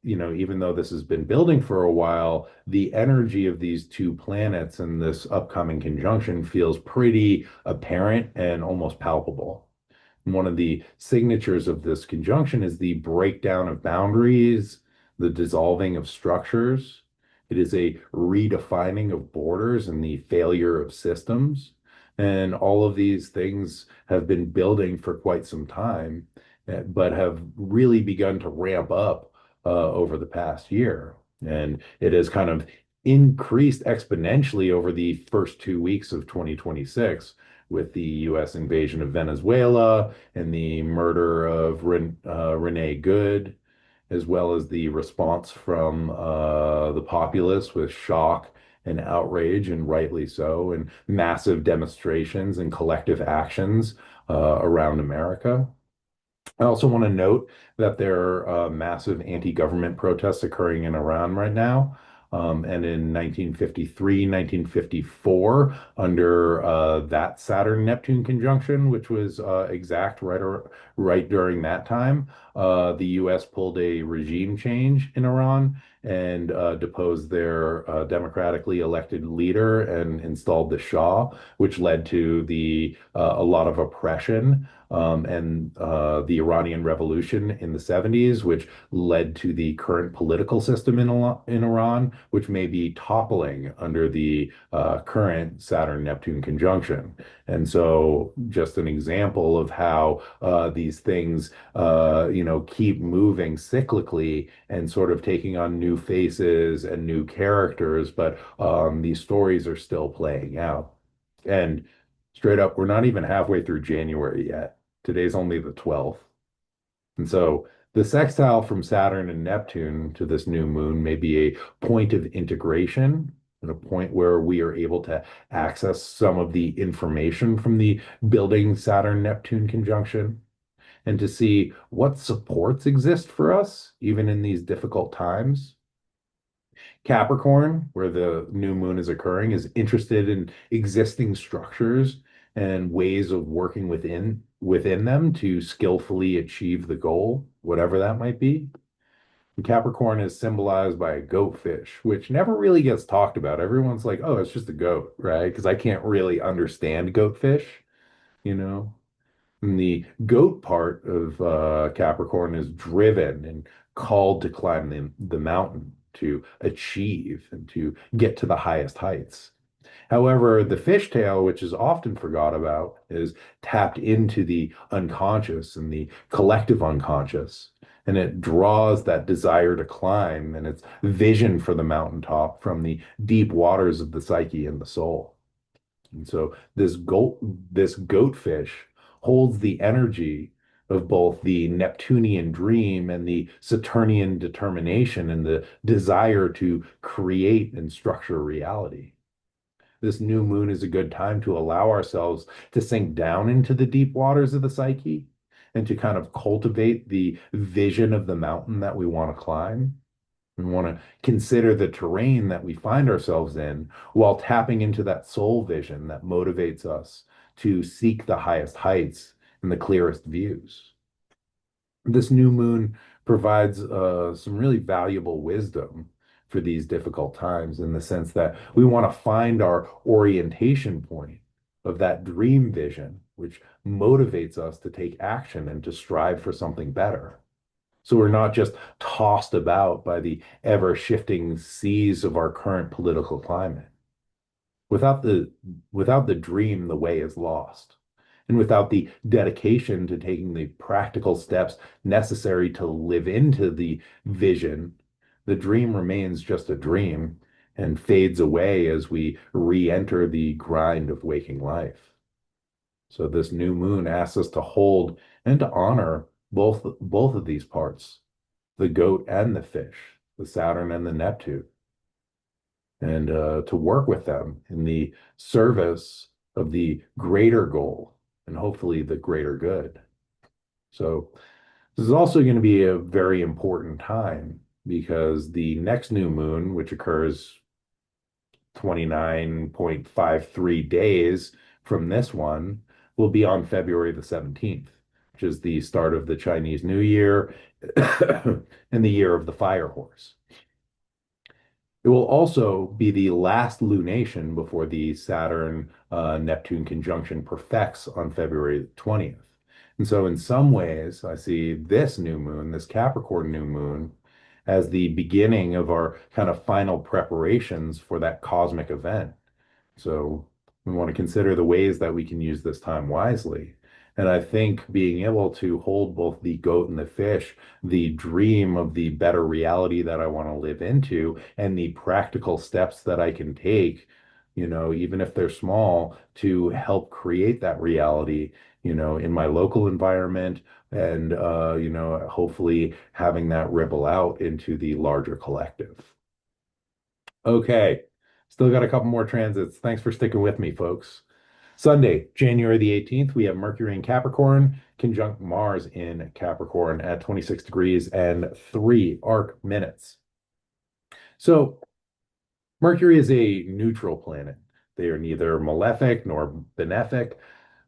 even though this has been building for a while, the energy of these two planets and this upcoming conjunction feels pretty apparent and almost palpable. One of the signatures of this conjunction is the breakdown of boundaries, the dissolving of structures. It is a redefining of borders and the failure of systems. And all of these things have been building for quite some time, but have really begun to ramp up over the past year. And it has kind of increased exponentially over the first 2 weeks of 2026, with the U.S. invasion of Venezuela and the murder of Renee Good, as well as the response from the populace with shock and outrage, and rightly so, and massive demonstrations and collective actions around America. I also want to note that there are massive anti-government protests occurring in Iran right now. And in 1953, 1954, under that Saturn-Neptune conjunction, which was exact right during that time, the U.S. pulled a regime change in Iran and deposed their democratically elected leader and installed the Shah, which led to a lot of oppression and the Iranian Revolution in the 70s, which led to the current political system in Iran, which may be toppling under the current Saturn-Neptune conjunction. And so, just an example of how these things, keep moving cyclically and sort of taking on new faces and new characters, but these stories are still playing out. And straight up, we're not even halfway through January yet. Today's only the 12th. And so the sextile from Saturn and Neptune to this new moon may be a point of integration and a point where we are able to access some of the information from the building Saturn-Neptune conjunction and to see what supports exist for us, even in these difficult times. Capricorn, where the new moon is occurring, is interested in existing structures and ways of working within them to skillfully achieve the goal, whatever that might be. And Capricorn is symbolized by a goatfish, which never really gets talked about. Everyone's like, "Oh, it's just a goat," right? Because I can't really understand goatfish, you know. And the goat part of Capricorn is driven and called to climb the mountain, to achieve and to get to the highest heights. However, the fishtail, which is often forgot about, is tapped into the unconscious and the collective unconscious. And it draws that desire to climb and its vision for the mountaintop from the deep waters of the psyche and the soul. And so this goatfish holds the energy of both the Neptunian dream and the Saturnian determination and the desire to create and structure reality. This new moon is a good time to allow ourselves to sink down into the deep waters of the psyche and to kind of cultivate the vision of the mountain that we want to climb. We want to consider the terrain that we find ourselves in while tapping into that soul vision that motivates us to seek the highest heights and the clearest views. This new moon provides some really valuable wisdom for these difficult times in the sense that we want to find our orientation point of that dream vision, which motivates us to take action and to strive for something better. So we're not just tossed about by the ever shifting seas of our current political climate. Without the dream, the way is lost. And without the dedication to taking the practical steps necessary to live into the vision, the dream remains just a dream and fades away as we re-enter the grind of waking life. So this new moon asks us to hold and to honor both of these parts, the goat and the fish, the Saturn and the Neptune, and to work with them in the service of the greater goal and hopefully the greater good. So this is also going to be a very important time because the next new moon, which occurs 29.53 days from this one, will be on February the 17th, which is the start of the Chinese New Year and the year of the fire horse. It will also be the last lunation before the Saturn Neptune conjunction perfects on February 20th. And so, in some ways, I see this new moon, this Capricorn new moon, as the beginning of our kind of final preparations for that cosmic event. So, we want to consider the ways that we can use this time wisely. And I think being able to hold both the goat and the fish, the dream of the better reality that I want to live into, and the practical steps that I can take, even if they're small, to help create that reality, in my local environment and, hopefully having that ripple out into the larger collective. Okay, still got a couple more transits. Thanks for sticking with me, folks. Sunday, January the 18th, we have Mercury in Capricorn, conjunct Mars in Capricorn at 26 degrees and 3 arc minutes. So, Mercury is a neutral planet. They are neither malefic nor benefic,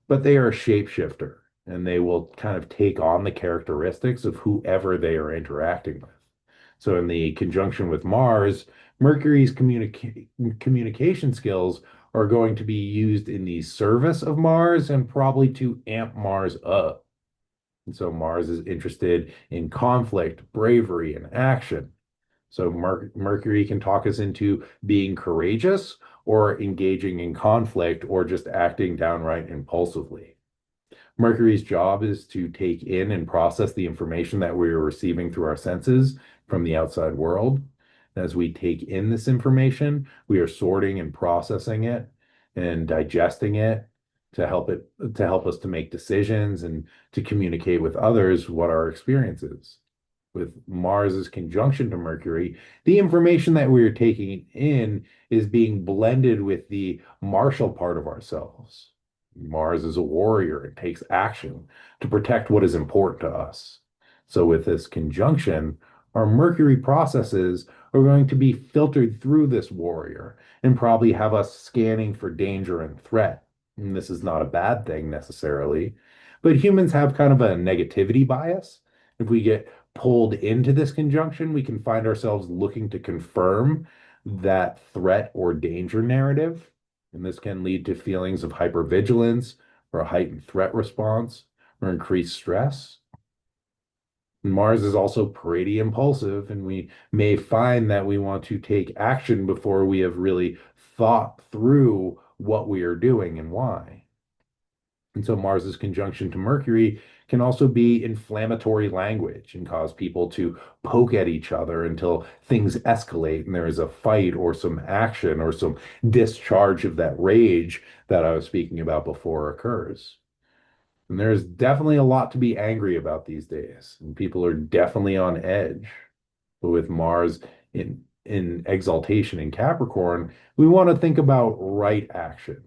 but they are a shapeshifter, and they will kind of take on the characteristics of whoever they are interacting with. So, in the conjunction with Mars, Mercury's communication skills are going to be used in the service of Mars and probably to amp Mars up. And so, Mars is interested in conflict, bravery, and action. So, Mercury can talk us into being courageous or engaging in conflict or just acting downright impulsively. Mercury's job is to take in and process the information that we are receiving through our senses from the outside world. As we take in this information, we are sorting and processing it and digesting it to help us to make decisions and to communicate with others what our experience is. With Mars's conjunction to Mercury, the information that we are taking in is being blended with the martial part of ourselves. Mars is a warrior and takes action to protect what is important to us. So, with this conjunction, our Mercury processes are going to be filtered through this warrior and probably have us scanning for danger and threat. And this is not a bad thing necessarily, but humans have kind of a negativity bias. If we get pulled into this conjunction, we can find ourselves looking to confirm that threat or danger narrative. And this can lead to feelings of hypervigilance or a heightened threat response or increased stress. Mars is also pretty impulsive, and we may find that we want to take action before we have really thought through what we are doing and why. And so Mars's conjunction to Mercury can also be inflammatory language and cause people to poke at each other until things escalate and there is a fight or some action or some discharge of that rage that I was speaking about before occurs. And there's definitely a lot to be angry about these days, and people are definitely on edge. But with Mars in exaltation in Capricorn, we want to think about right action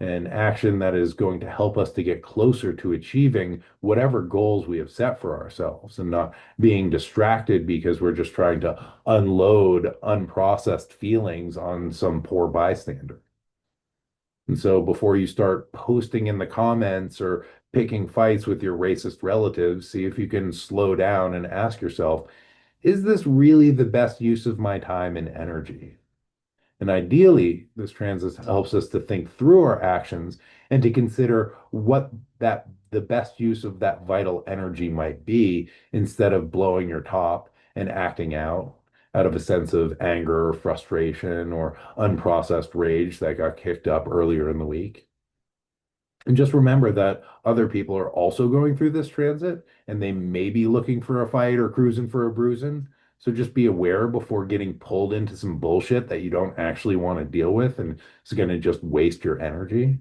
and action that is going to help us to get closer to achieving whatever goals we have set for ourselves and not being distracted because we're just trying to unload unprocessed feelings on some poor bystander. And so before you start posting in the comments or picking fights with your racist relatives, see if you can slow down and ask yourself, is this really the best use of my time and energy? And ideally, this transit helps us to think through our actions and to consider what that the best use of that vital energy might be instead of blowing your top and acting out of a sense of anger or frustration or unprocessed rage that got kicked up earlier in the week. And just remember that other people are also going through this transit and they may be looking for a fight or cruising for a bruising. So just be aware before getting pulled into some bullshit that you don't actually want to deal with and it's going to just waste your energy.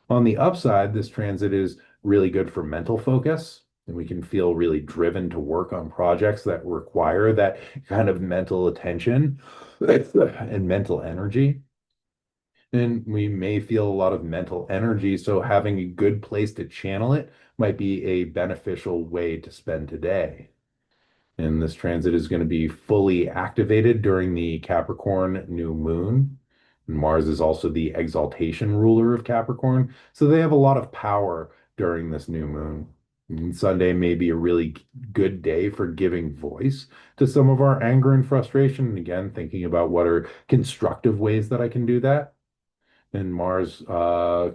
On the upside, this transit is really good for mental focus, and we can feel really driven to work on projects that require that kind of mental attention and mental energy. And we may feel a lot of mental energy, so having a good place to channel it might be a beneficial way to spend today. And this transit is going to be fully activated during the Capricorn new moon. And Mars is also the exaltation ruler of Capricorn. So they have a lot of power during this new moon. And Sunday may be a really good day for giving voice to some of our anger and frustration. And again, thinking about what are constructive ways that I can do that. And Mars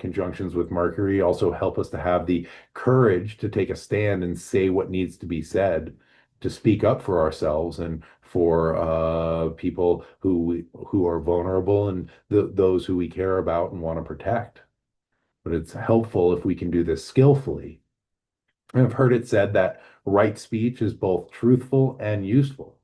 conjunctions with Mercury also help us to have the courage to take a stand and say what needs to be said, to speak up for ourselves and for people who are vulnerable and those who we care about and want to protect. But it's helpful if we can do this skillfully. I've heard it said that right speech is both truthful and useful.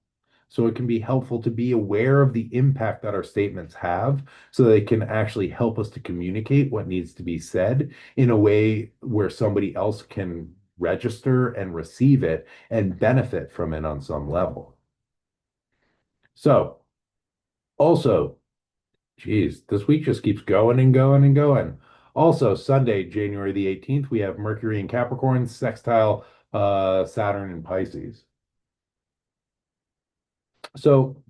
So it can be helpful to be aware of the impact that our statements have so they can actually help us to communicate what needs to be said in a way where somebody else can register and receive it and benefit from it on some level. So, also, geez, this week just keeps going and going and going. Also, Sunday, January the 18th, we have Mercury in Capricorn, sextile Saturn in Pisces. So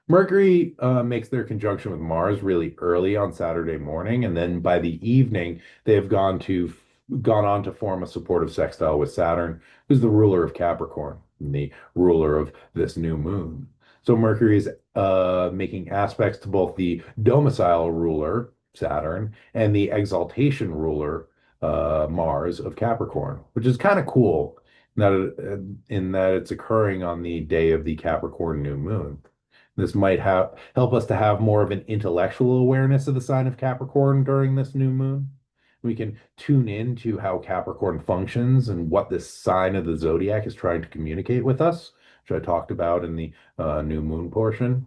Mercury makes their conjunction with Mars really early on Saturday morning, and then by the evening, they have gone on to form a supportive sextile with Saturn, who's the ruler of Capricorn, and the ruler of this new moon. So Mercury is making aspects to both the domicile ruler, Saturn, and the exaltation ruler, Mars of Capricorn, which is kind of cool in that it's occurring on the day of the Capricorn new moon. This might help us to have more of an intellectual awareness of the sign of Capricorn during this new moon. We can tune in to how Capricorn functions and what this sign of the zodiac is trying to communicate with us, which I talked about in the new moon portion.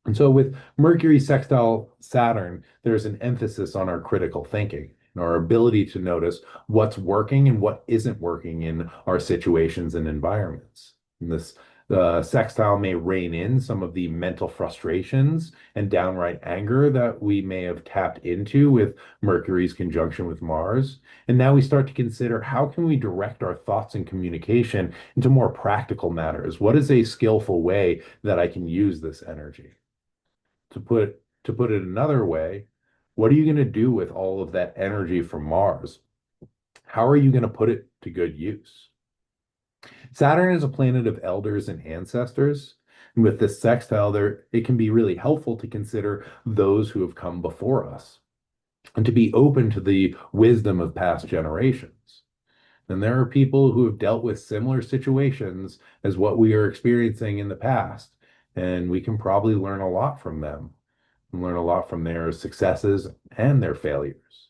And so with Mercury sextile Saturn, there's an emphasis on our critical thinking and our ability to notice what's working and what isn't working in our situations and environments. And this sextile may rein in some of the mental frustrations and downright anger that we may have tapped into with Mercury's conjunction with Mars. And now we start to consider how can we direct our thoughts and communication into more practical matters? What is a skillful way that I can use this energy? To put it another way, what are you going to do with all of that energy from Mars? How are you going to put it to good use? Saturn is a planet of elders and ancestors. And with this sextile, there it can be really helpful to consider those who have come before us and to be open to the wisdom of past generations. And there are people who have dealt with similar situations as what we are experiencing in the past, and we can probably learn a lot from them and learn a lot from their successes and their failures.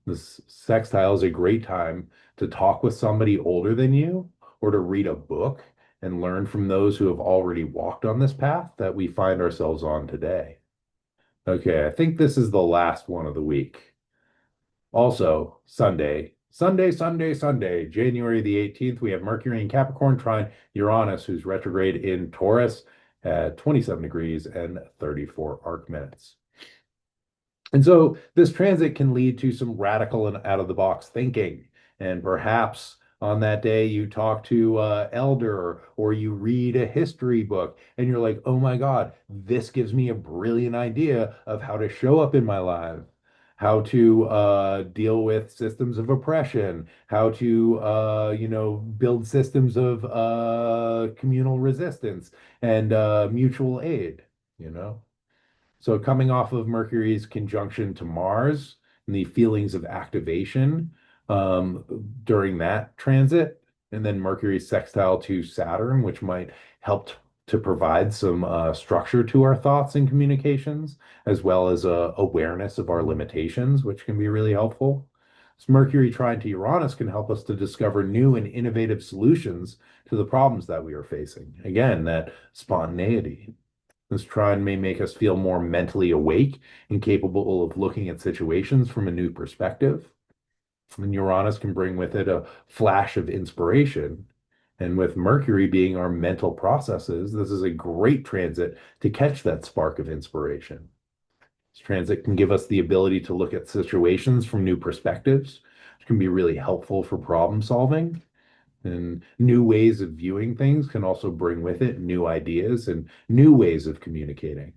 This sextile is a great time to talk with somebody older than you or to read a book and learn from those who have already walked on this path that we find ourselves on today. Okay, I think this is the last one of the week. Also, Sunday, January the 18th, we have Mercury in Capricorn trine Uranus, who's retrograde in Taurus at 27 degrees and 34 arc minutes. And so this transit can lead to some radical and out of the box thinking. And perhaps on that day, you talk to elder or you read a history book and you're like, oh my God, this gives me a brilliant idea of how to show up in my life, how to deal with systems of oppression, how to, build systems of communal resistance and mutual aid, you know? So coming off of Mercury's conjunction to Mars and the feelings of activation um, during that transit, and then Mercury's sextile to Saturn, which might help to provide some structure to our thoughts and communications, as well as awareness of our limitations, which can be really helpful. So Mercury trine to Uranus can help us to discover new and innovative solutions to the problems that we are facing. Again, that spontaneity. This trine may make us feel more mentally awake and capable of looking at situations from a new perspective. And Uranus can bring with it a flash of inspiration. And with Mercury being our mental processes, this is a great transit to catch that spark of inspiration. This transit can give us the ability to look at situations from new perspectives, which can be really helpful for problem solving. And new ways of viewing things can also bring with it new ideas and new ways of communicating.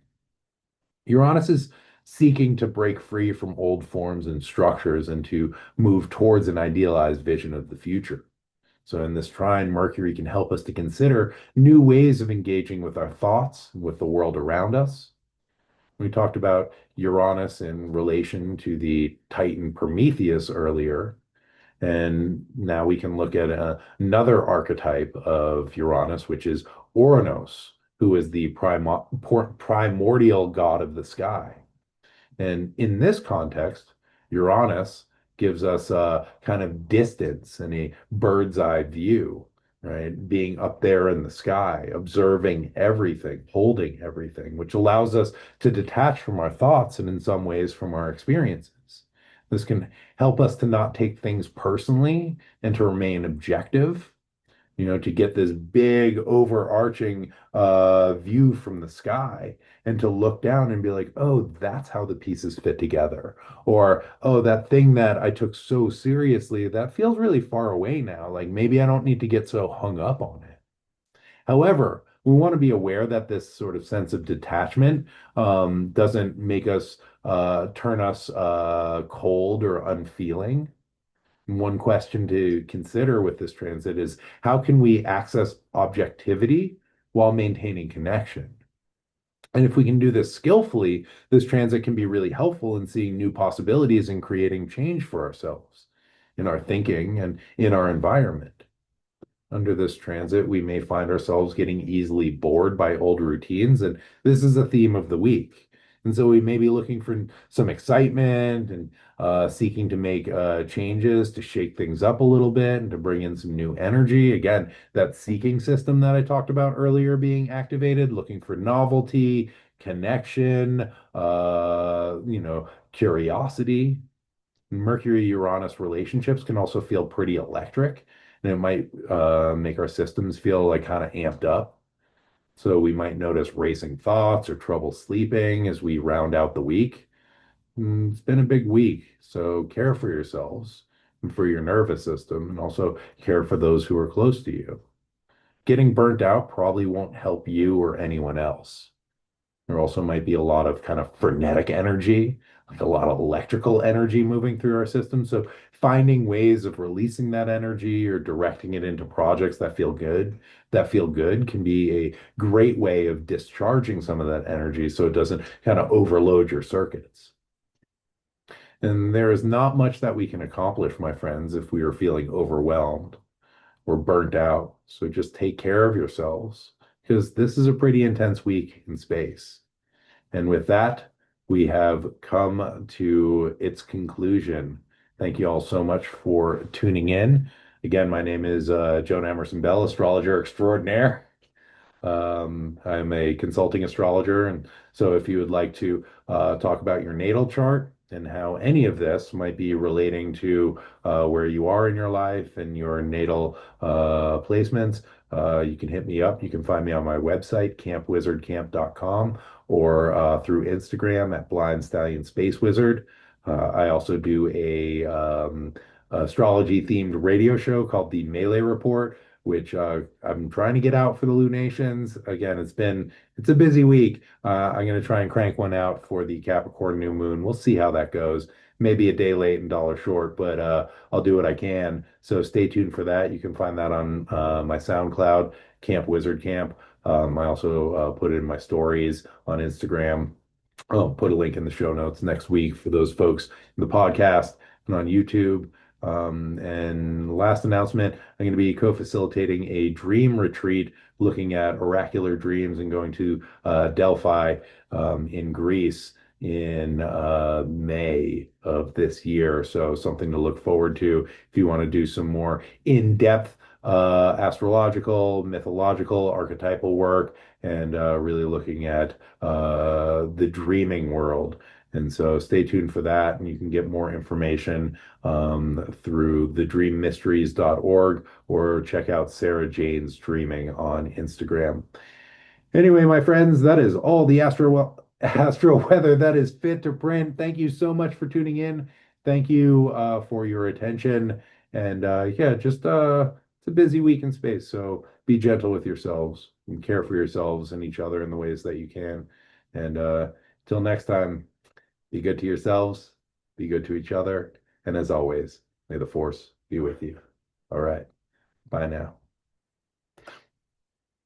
Uranus is seeking to break free from old forms and structures and to move towards an idealized vision of the future. So, in this trine, Mercury can help us to consider new ways of engaging with our thoughts and with the world around us. We talked about Uranus in relation to the Titan Prometheus earlier. And now we can look at another archetype of Uranus, which is Oranos, who is the primordial god of the sky. And in this context, Uranus gives us a kind of distance and a bird's eye view. right? Being up there in the sky, observing everything, holding everything, which allows us to detach from our thoughts and in some ways from our experiences. This can help us to not take things personally and to remain objective, to get this big overarching view from the sky and to look down and be like, oh, that's how the pieces fit together. Or, oh, that thing that I took so seriously, that feels really far away now. Like maybe I don't need to get so hung up on it. However, we want to be aware that this sort of sense of detachment doesn't make us turn us cold or unfeeling. One question to consider with this transit is how can we access objectivity while maintaining connection? And if we can do this skillfully, this transit can be really helpful in seeing new possibilities and creating change for ourselves in our thinking and in our environment. Under this transit, we may find ourselves getting easily bored by old routines, and this is a theme of the week. And so we may be looking for some excitement and seeking to make changes to shake things up a little bit and to bring in some new energy. Again, that seeking system that I talked about earlier being activated, looking for novelty, connection, curiosity. Mercury-Uranus relationships can also feel pretty electric, and it might make our systems feel like kind of amped up. So we might notice racing thoughts or trouble sleeping as we round out the week. It's been a big week, so care for yourselves and for your nervous system, and also care for those who are close to you. Getting burnt out probably won't help you or anyone else. There also might be a lot of kind of frenetic energy, like a lot of electrical energy moving through our system. So finding ways of releasing that energy or directing it into projects that feel good can be a great way of discharging some of that energy so it doesn't kind of overload your circuits. And there is not much that we can accomplish, my friends, if we are feeling overwhelmed or burnt out. So just take care of yourselves because this is a pretty intense week in space. And with that, we have come to its conclusion. Thank you all so much for tuning in. Again, my name is Joan Emerson Bell, astrologer extraordinaire. I'm a consulting astrologer, and so if you would like to talk about your natal chart and how any of this might be relating to where you are in your life and your natal placements, you can hit me up. You can find me on my website, campwizardcamp.com, or through Instagram at Blind Stallion Space Wizard. I also do a astrology themed radio show called the Melee Report, which I'm trying to get out for the lunations. Again, it's a busy week. I'm going to try and crank one out for the Capricorn new moon. We'll see how that goes. Maybe a day late and dollar short, but I'll do what I can. So stay tuned for that. You can find that on my SoundCloud, Camp Wizard Camp. I also put it in my stories on Instagram. I'll put a link in the show notes next week for those folks in the podcast and on YouTube. And last announcement, I'm going to be co-facilitating a dream retreat looking at oracular dreams and going to Delphi in Greece in May of this year. So something to look forward to if you want to do some more in-depth astrological, mythological, archetypal work and really looking at the dreaming world. And so stay tuned for that, and you can get more information through thedreammysteries.org or check out Sarah Jane's Dreaming on Instagram. Anyway, my friends, that is all the astro weather that is fit to print. Thank you so much for tuning in. Thank you for your attention. And yeah, just it's a busy week in space, so be gentle with yourselves and care for yourselves and each other in the ways that you can. And till next time, be good to yourselves, be good to each other, and as always, may the force be with you. All right, bye now.